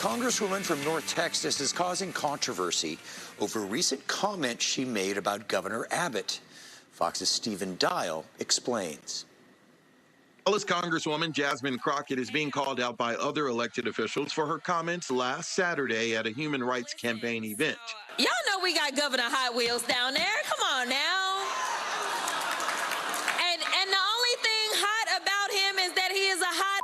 Congresswoman from North Texas is causing controversy over recent comments she made about Governor Abbott. Fox's Stephen Dial explains. Dallas Congresswoman Jasmine Crockett is being called out by other elected officials for her comments last Saturday at a human rights campaign event. Y'all know we got Governor Hot Wheels down there. Come on now. And the only thing hot about him is that he is a hot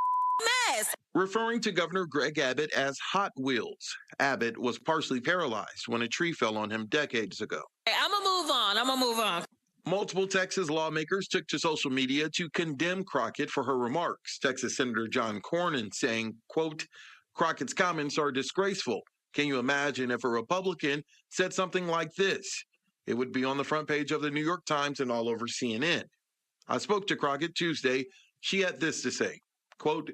mess. Referring to Governor Greg Abbott as Hot Wheels, Abbott was partially paralyzed when a tree fell on him decades ago. I'm going to move on. Multiple Texas lawmakers took to social media to condemn Crockett for her remarks. Texas Senator John Cornyn saying, quote, Crockett's comments are disgraceful. Can you imagine if a Republican said something like this? It would be on the front page of the New York Times and all over CNN. I spoke to Crockett Tuesday. She had this to say, quote,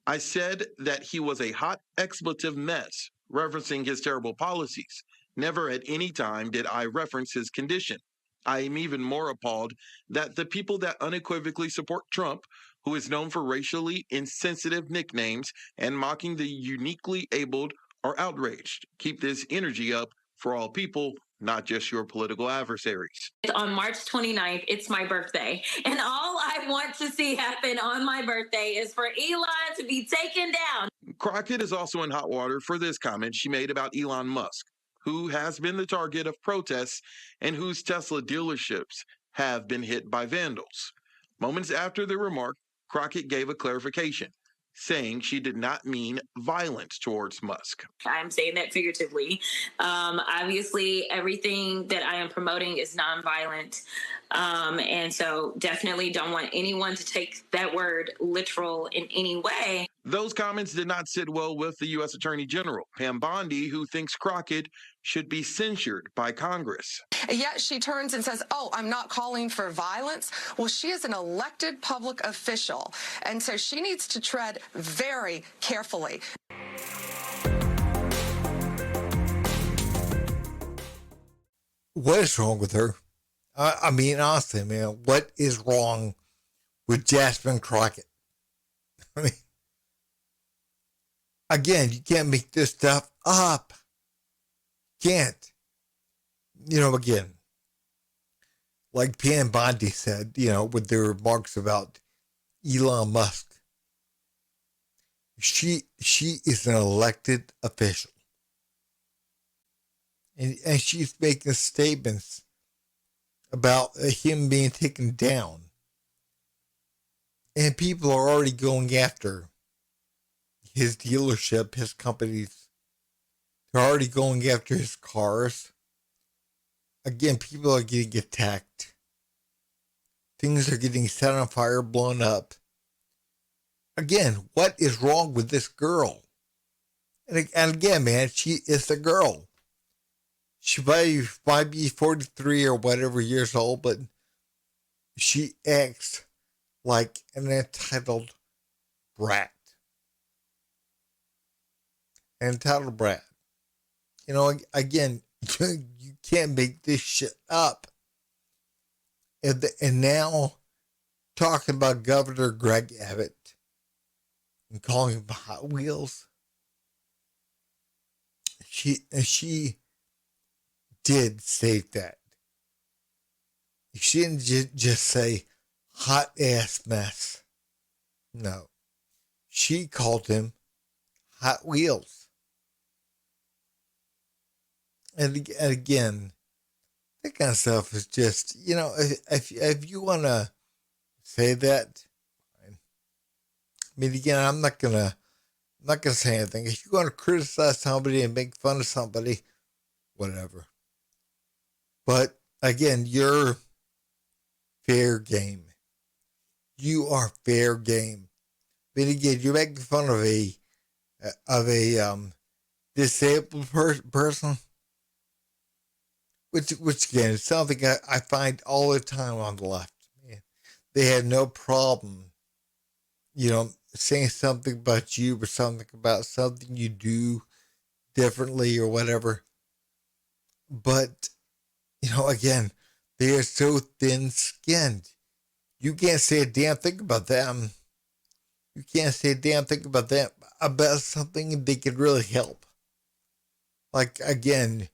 I said that he was a hot expletive mess, referencing his terrible policies. Never at any time did I reference his condition. I am even more appalled that the people that unequivocally support Trump, who is known for racially insensitive nicknames and mocking the uniquely abled, are outraged. Keep this energy up for all people, not just your political adversaries. On March 29th, it's my birthday. And all I want to see happen on my birthday is for Elon to be taken down. Crockett is also in hot water for this comment she made about Elon Musk, who has been the target of protests and whose Tesla dealerships have been hit by vandals. Moments after the remark, Crockett gave a clarification, saying she did not mean violence towards Musk. I'm saying that figuratively. Obviously, everything that I am promoting is nonviolent. And so definitely don't want anyone to take that word literal in any way. Those comments did not sit well with the U.S. Attorney General, Pam Bondi, who thinks Crockett should be censured by Congress. Yet she turns and says, oh, I'm not calling for violence. Well, she is an elected public official, and so she needs to tread very carefully. What is wrong with her? I mean, honestly, man, what is wrong with Jasmine Crockett? I mean, again, you can't make this stuff up. Can't. You know, again, like Pam Bondi said, you know, with their remarks about Elon Musk, she is an elected official. And she's making statements about him being taken down. And people are already going after his dealership, his companies. They're already going after his cars. Again, people are getting attacked. Things are getting set on fire, blown up. Again, what is wrong with this girl? And again, man, she is a girl. She might be 43 or whatever years old, but she acts like an entitled brat. An entitled brat. You know, again, you can't make this shit up. And now, talking about Governor Greg Abbott and calling him Hot Wheels, she did state that. She didn't just say hot ass mess. No. She called him Hot Wheels. And again, that kind of stuff is just, you know, if you want to say that, fine. I mean, again, I'm not gonna say anything. If you want to criticize somebody and make fun of somebody, whatever. But again, you're fair game. You are fair game. But again, you're making fun of a disabled person, which again is something I find all the time on the left. Man, they have no problem, you know, saying something about you or something about something you do differently or whatever. But you know, again, they are so thin-skinned. You can't say a damn thing about them. You can't say a damn thing about that, about something they could really help. Like, again,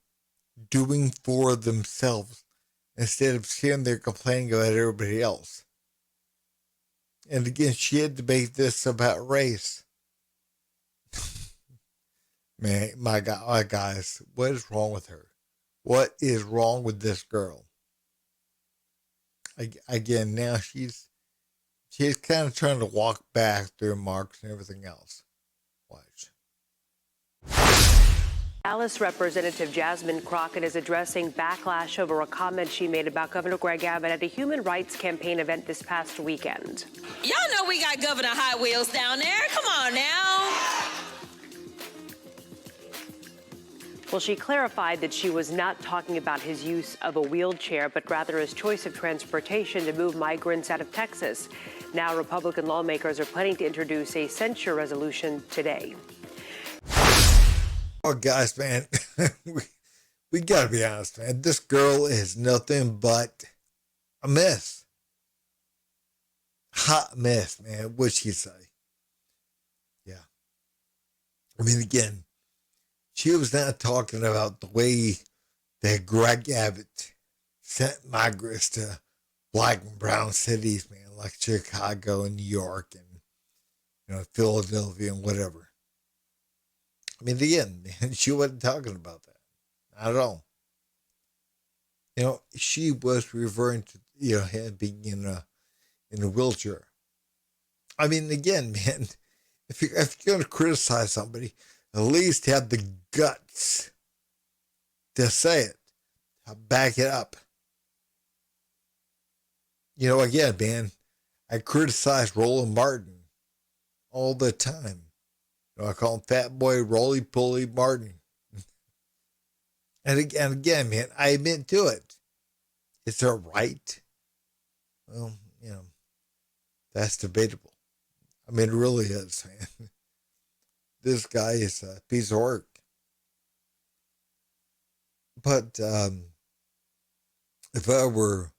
doing for themselves instead of sitting there complaining about everybody else. And again, she had to make this about race. Man, my God, my guys, what is wrong with her? What is wrong with this girl? Again, now she's kind of trying to walk back through marks and everything else. Watch. Dallas Representative Jasmine Crockett is addressing backlash over a comment she made about Governor Greg Abbott at a human rights campaign event this past weekend. Y'all know we got Governor Hot Wheels down there. Come on now. Well, she clarified that she was not talking about his use of a wheelchair, but rather his choice of transportation to move migrants out of Texas. Now, Republican lawmakers are planning to introduce a censure resolution today. Oh, guys, man, we got to be honest, man. This girl is nothing but a mess. Hot mess, man. What'd she say? Yeah. I mean, again, she was not talking about the way that Greg Abbott sent migrants to black and brown cities, man, like Chicago and New York and, Philadelphia and whatever. I mean, again, she wasn't talking about that. Not at all. She was referring to, him being in a wheelchair. I mean, again, man, if you're going to criticize somebody, at least have the guts to say it, to back it up. Again, man, I criticize Roland Martin all the time. I call him Fat Boy Roly Poly Martin. And again, man, I admit to it. Is there right? Well, that's debatable. I mean, it really is, man. This guy is a piece of work. But if I were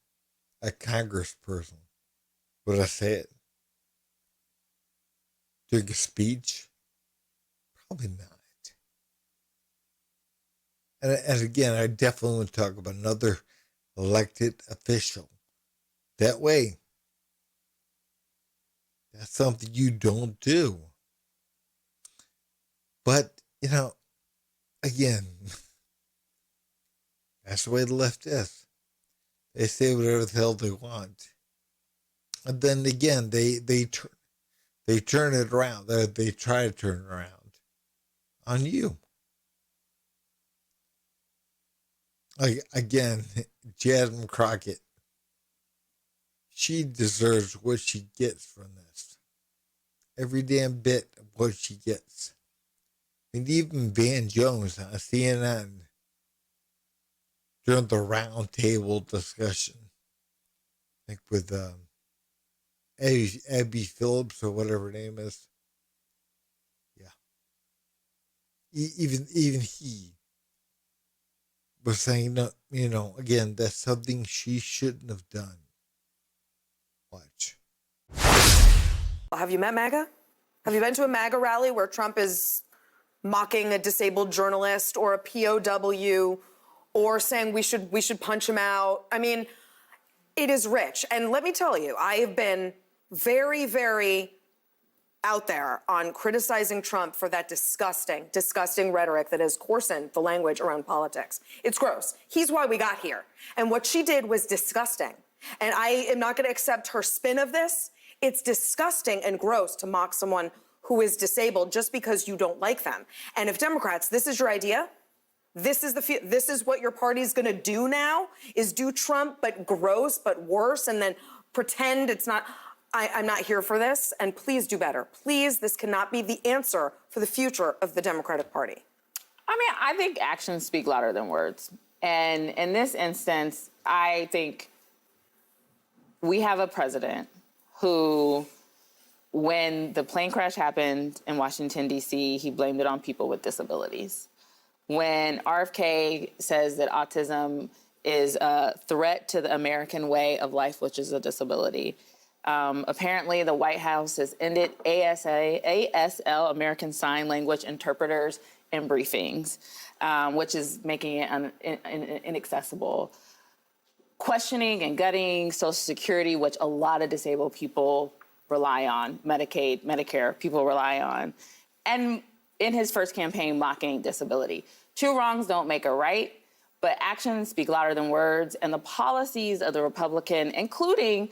a congressperson, would I say it? During a speech? Probably not. And again, I definitely want to talk about another elected official. That way, that's something you don't do. But, again, that's the way the left is. They say whatever the hell they want. And then again, they turn it around. They try to turn it around on you. Again, Jasmine Crockett, she deserves what she gets from this. Every damn bit of what she gets. And even Van Jones on CNN during the round table discussion, I think with Abby Phillips or whatever her name is. Yeah. Even he was saying, no, again, that's something she shouldn't have done. Watch. Have you met MAGA? Have you been to a MAGA rally where Trump is mocking a disabled journalist or a POW or saying we should punch him out? I mean, it is rich. And let me tell you, I have been very, very out there on criticizing Trump for that disgusting, disgusting rhetoric that has coarsened the language around politics. It's gross. He's why we got here. And what she did was disgusting. And I am not going to accept her spin of this. It's disgusting and gross to mock someone who is disabled just because you don't like them. And if Democrats, this is your idea, this is what your party's going to do now, is do Trump but gross but worse and then pretend it's not. I'm not here for this, and please do better. Please, this cannot be the answer for the future of the Democratic Party. I mean, I think actions speak louder than words. And in this instance, I think we have a president who, when the plane crash happened in Washington, D.C., he blamed it on people with disabilities. When RFK says that autism is a threat to the American way of life, which is a disability, Apparently, the White House has ended ASL, American Sign Language interpreters, in briefings, which is making it inaccessible. Questioning and gutting Social Security, which a lot of disabled people rely on, Medicaid, Medicare, people rely on. And in his first campaign, mocking disability. Two wrongs don't make a right, but actions speak louder than words, and the policies of the Republican, including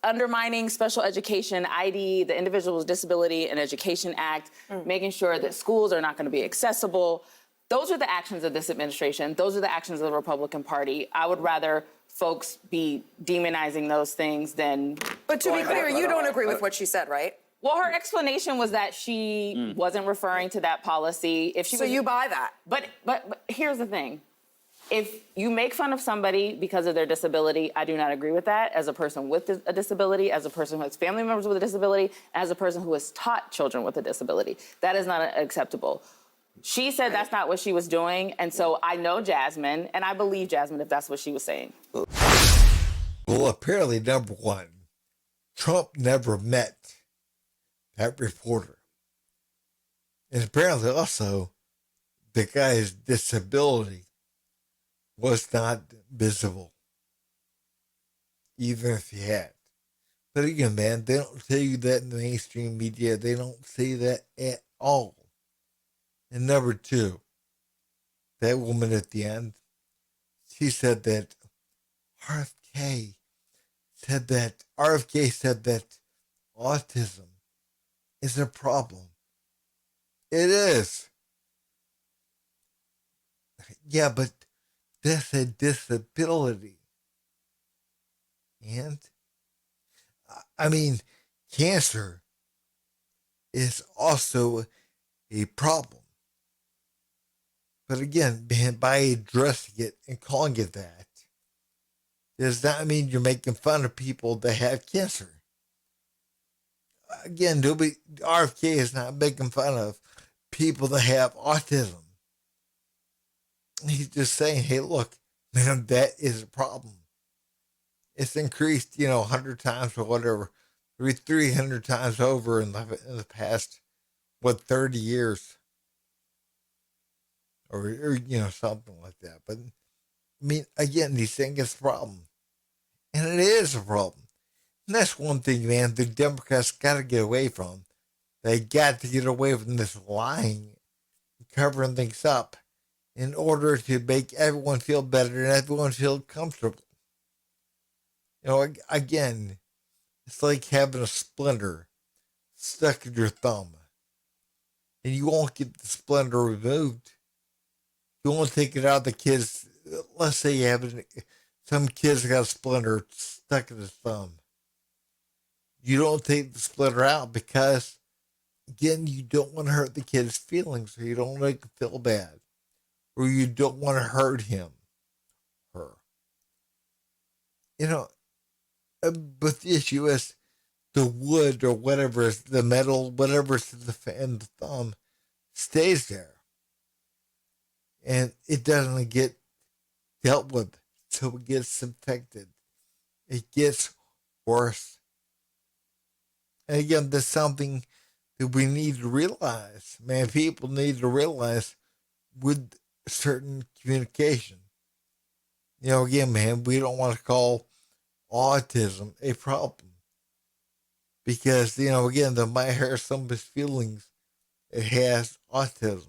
undermining special education ID, the Individuals with Disability and Education Act, making sure that schools are not going to be accessible. Those are the actions of this administration. Those are the actions of the Republican Party. I would rather folks be demonizing those things than... But to be clear, you don't agree with what she said, right? Well, her explanation was that she wasn't referring to that policy. If she so you buy that? But here's the thing. If you make fun of somebody because of their disability, I do not agree with that. As a person with a disability, as a person who has family members with a disability, as a person who has taught children with a disability, that is not acceptable. She said that's not what she was doing, and so I know Jasmine, and I believe Jasmine if that's what she was saying. Well, apparently, number one, Trump never met that reporter. And apparently also, the guy's disability was not visible, even if he had. But again, man, they don't tell you that in the mainstream media. They don't say that at all. And number two, that woman at the end, she said that RFK said that autism is a problem. It is. Yeah, but that's a disability. And, I mean, cancer is also a problem. But again, man, by addressing it and calling it that, does not mean you're making fun of people that have cancer. Again, RFK is not making fun of people that have autism. He's just saying, hey, look, man, that is a problem. It's increased, 100 times or whatever, 300 times over in the past, 30 years? Or something like that. But, I mean, again, he's saying it's a problem. And it is a problem. And that's one thing, man, the Democrats got to get away from. They got to get away from this lying, covering things up, in order to make everyone feel better and everyone feel comfortable. Again, it's like having a splinter stuck in your thumb. And you won't get the splinter removed. You won't take it out of the kid's. Let's say you have some kid's got a splinter stuck in his thumb. You don't take the splinter out because, again, you don't want to hurt the kid's feelings, or you don't make him feel bad, or you don't want to hurt him, her. But the issue is the wood or whatever, the metal, whatever's in the thumb, stays there. And it doesn't get dealt with, so it gets infected. It gets worse. And again, that's something that we need to realize. Man, people need to realize with certain communication. Again, man, we don't want to call autism a problem. Because, again, that might hurt some of his feelings. It has autism.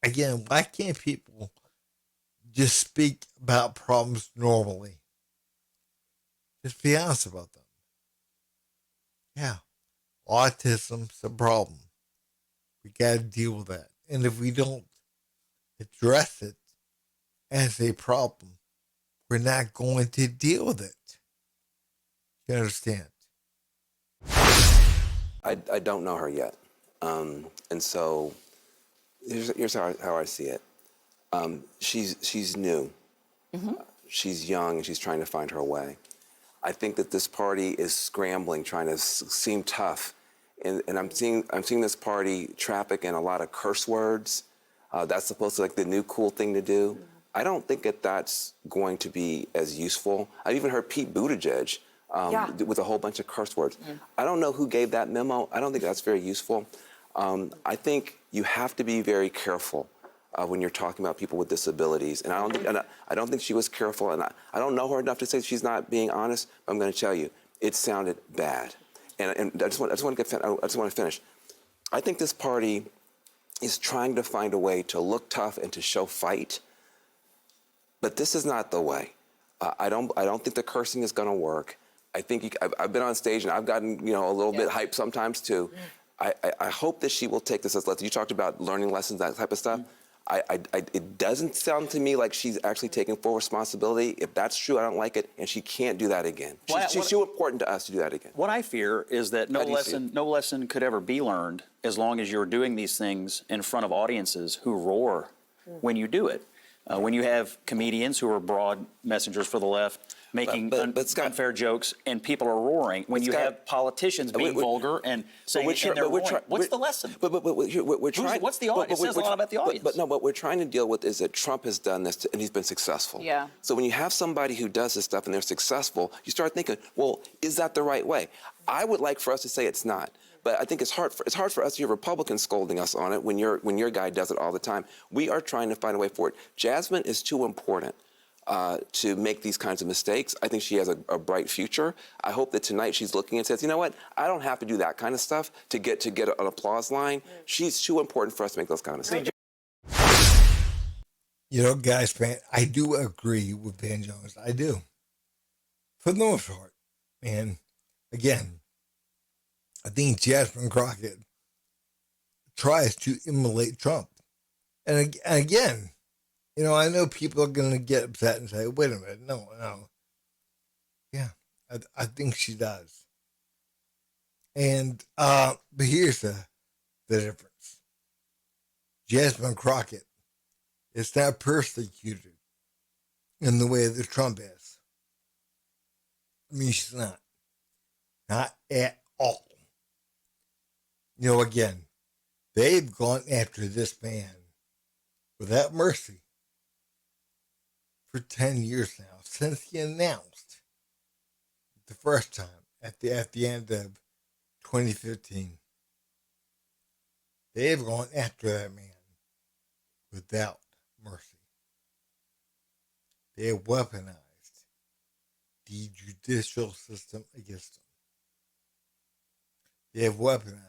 Again, why can't people just speak about problems normally? Just be honest about them. Yeah, autism's a problem. We got to deal with that. And if we don't address it as a problem, we're not going to deal with it. You understand? I don't know her yet. And so here's how I see it. She's new. Mm-hmm. She's young, and she's trying to find her way. I think that this party is scrambling, trying to seem tough, and I'm seeing this party traffic in a lot of curse words. That's supposed to be like the new cool thing to do. I don't think that that's going to be as useful. I've even heard Pete Buttigieg with a whole bunch of curse words. I don't know who gave that memo. I don't think that's very useful. I think you have to be very careful when you're talking about people with disabilities. And I don't think she was careful. And I don't know her enough to say she's not being honest. But I'm going to tell you, it sounded bad. And I just want to finish. I think this party is trying to find a way to look tough and to show fight. But this is not the way. I don't think the cursing is going to work. I think I've been on stage and I've gotten a little bit hyped sometimes too. I hope that she will take this as lessons. You talked about learning lessons, that type of stuff. It doesn't sound to me like she's actually taking full responsibility. If that's true, I don't like it, and she can't do that again. She's too important to us to do that again. What I fear is that no lesson could ever be learned as long as you're doing these things in front of audiences who roar when you do it. When you have comedians who are broad messengers for the left making unfair jokes and people are roaring, when you have politicians being vulgar and saying what's the lesson? We're trying. What's the audience? It says a lot about the audience. No, what we're trying to deal with is that Trump has done this and he's been successful. Yeah. So when you have somebody who does this stuff and they're successful, you start thinking, well, is that the right way? I would like for us to say it's not. But I think it's hard for us to hear Republicans scolding us on it when your guy does it all the time. We are trying to find a way for it. Jasmine is too important to make these kinds of mistakes. I think she has a bright future. I hope that tonight she's looking and says, you know what? I don't have to do that kind of stuff to get an applause line. She's too important for us to make those kind of mistakes. Guys, man, I do agree with Van Jones. I do. For the most part. And again, I think Jasmine Crockett tries to emulate Trump. And again, I know people are going to get upset and say, wait a minute, no. Yeah, I think she does. And, but here's the difference. Jasmine Crockett is not persecuted in the way that Trump is. I mean, she's not. Not at all. Again, they've gone after this man without mercy for 10 years now, since he announced the first time at the end of 2015. They've gone after that man without mercy. They have weaponized the judicial system against him. They have weaponized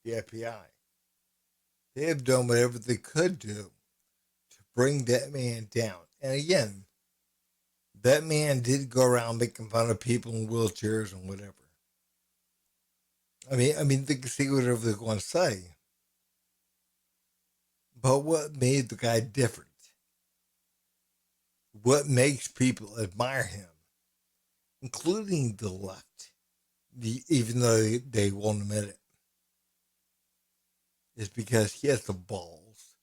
the FBI. They have done whatever they could do to bring that man down. And again, that man did go around making fun of people in wheelchairs and whatever. I mean, they can say whatever they're going to say. But what made the guy different? What makes people admire him, including the left, even though they won't admit it, is because he has the balls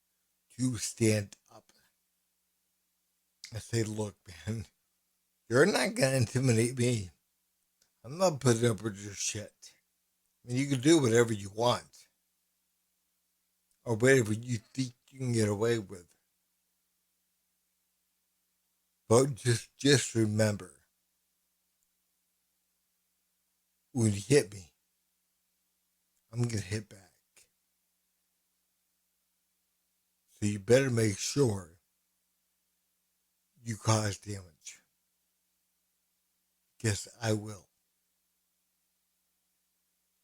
to stand up and say, look, man, you're not going to intimidate me. I'm not putting up with your shit. I mean, you can do whatever you want or whatever you think you can get away with. But just remember, when you hit me, I'm going to hit back. So you better make sure you cause damage. Because I will.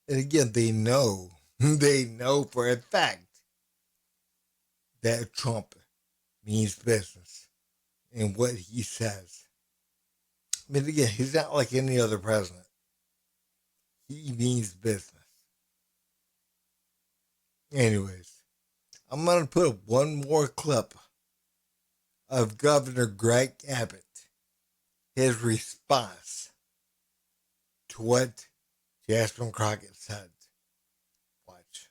And again, they know for a fact that Trump means business in what he says. I mean, again, he's not like any other president. He means business. Anyways, I'm going to put up one more clip of Governor Greg Abbott, his response to what Jasmine Crockett said. Watch.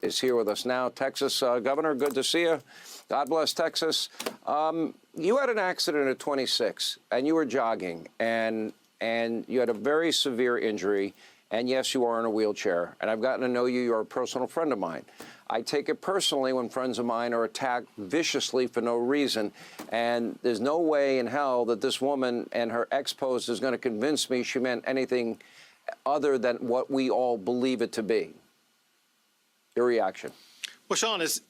Is here with us now. Texas Governor, good to see you. God bless Texas. You had an accident at 26, and you were jogging, and you had a very severe injury, And yes, you are in a wheelchair. And I've gotten to know you. You're a personal friend of mine. I take it personally when friends of mine are attacked viciously for no reason. And there's no way in hell that this woman and her ex-post is going to convince me she meant anything other than what we all believe it to be. Your reaction? Well, Sean, is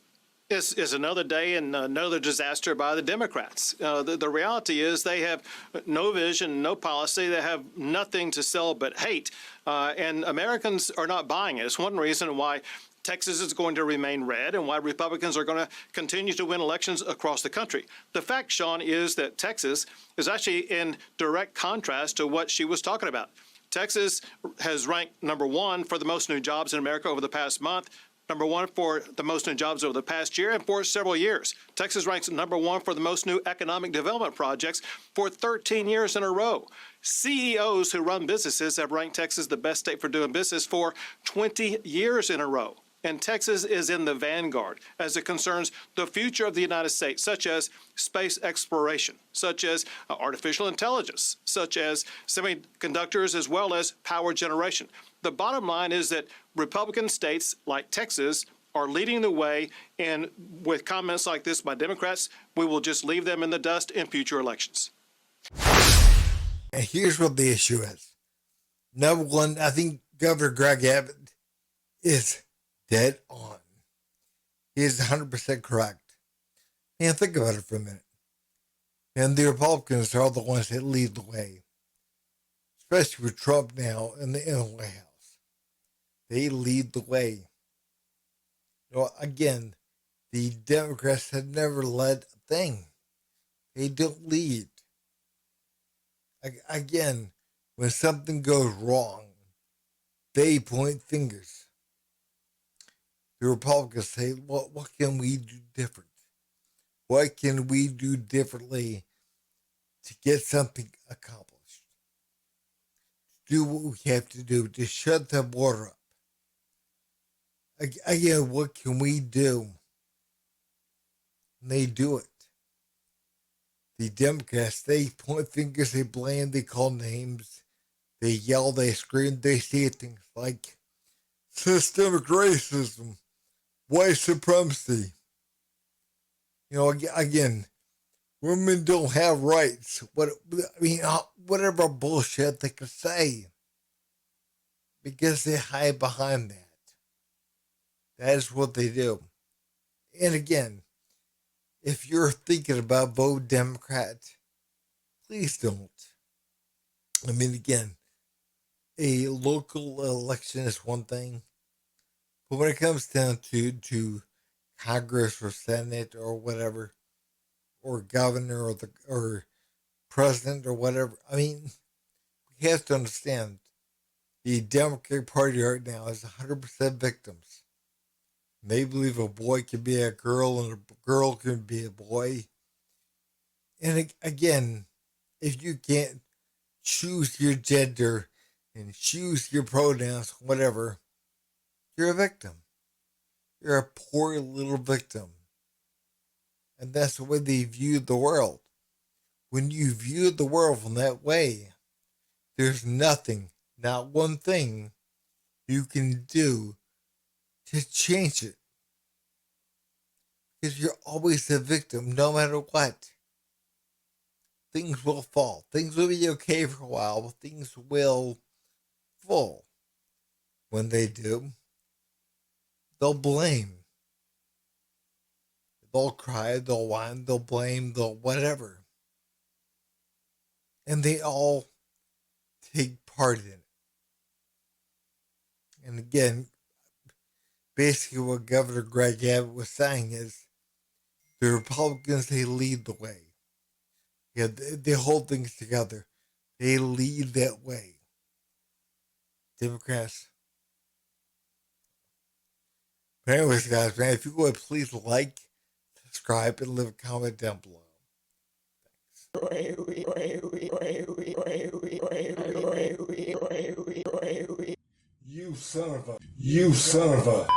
another day and another disaster by the Democrats. The reality is they have no vision, no policy. They have nothing to sell but hate. And Americans are not buying it. It's one reason why Texas is going to remain red and why Republicans are going to continue to win elections across the country. The fact, Sean, is that Texas is actually in direct contrast to what she was talking about. Texas has ranked #1 for the most new jobs in America over the past month, #1 for the most new jobs over the past year and for several years. Texas ranks #1 for the most new economic development projects for 13 years in a row. CEOs who run businesses have ranked Texas the best state for doing business for 20 years in a row. And Texas is in the vanguard as it concerns the future of the United States, such as space exploration, such as artificial intelligence, such as semiconductors, as well as power generation. The bottom line is that Republican states like Texas are leading the way, and with comments like this by Democrats, we will just leave them in the dust in future elections. And here's what the issue is. Number one, I think Governor Greg Abbott is dead on. He is 100% correct. And think about it for a minute. And the Republicans are the ones that lead the way, especially with Trump now in the White House. They lead the way. You know, again, the Democrats have never led a thing. They don't lead. Again, when something goes wrong, they point fingers. The Republicans say, well, what can we do different? What can we do differently to get something accomplished? To do what we have to do, to shut the border up. Again, what can we do? And they do it. The Democrats, they point fingers, they blame, they call names, they yell, they scream, they say things like systemic racism, white supremacy. You know, again, women don't have rights. Whatever bullshit they can say, because they hide behind that. That is what they do. And again, if you're thinking about voting Democrat, please don't. I mean, again, a local election is one thing, but when it comes down to Congress or Senate or whatever, or governor or president or whatever, I mean, we have to understand the Democratic Party right now is 100% victims. They believe a boy can be a girl and a girl can be a boy. And again, if you can't choose your gender and choose your pronouns, whatever, you're a victim. You're a poor little victim. And that's the way they view the world. When you view the world from that way, there's nothing, not one thing, you can do to change it. Because you're always a victim, no matter what. Things will fall. Things will be okay for a while, but things will fall. When they do, they'll blame. They'll cry, they'll whine, they'll blame, they'll whatever. And they all take part in it. And again, basically what Governor Greg Abbott was saying is the Republicans, they lead the way. Yeah, they hold things together. They lead that way. Democrats. But anyways, guys, man, if you would please like, subscribe, and leave a comment down below. You son of a.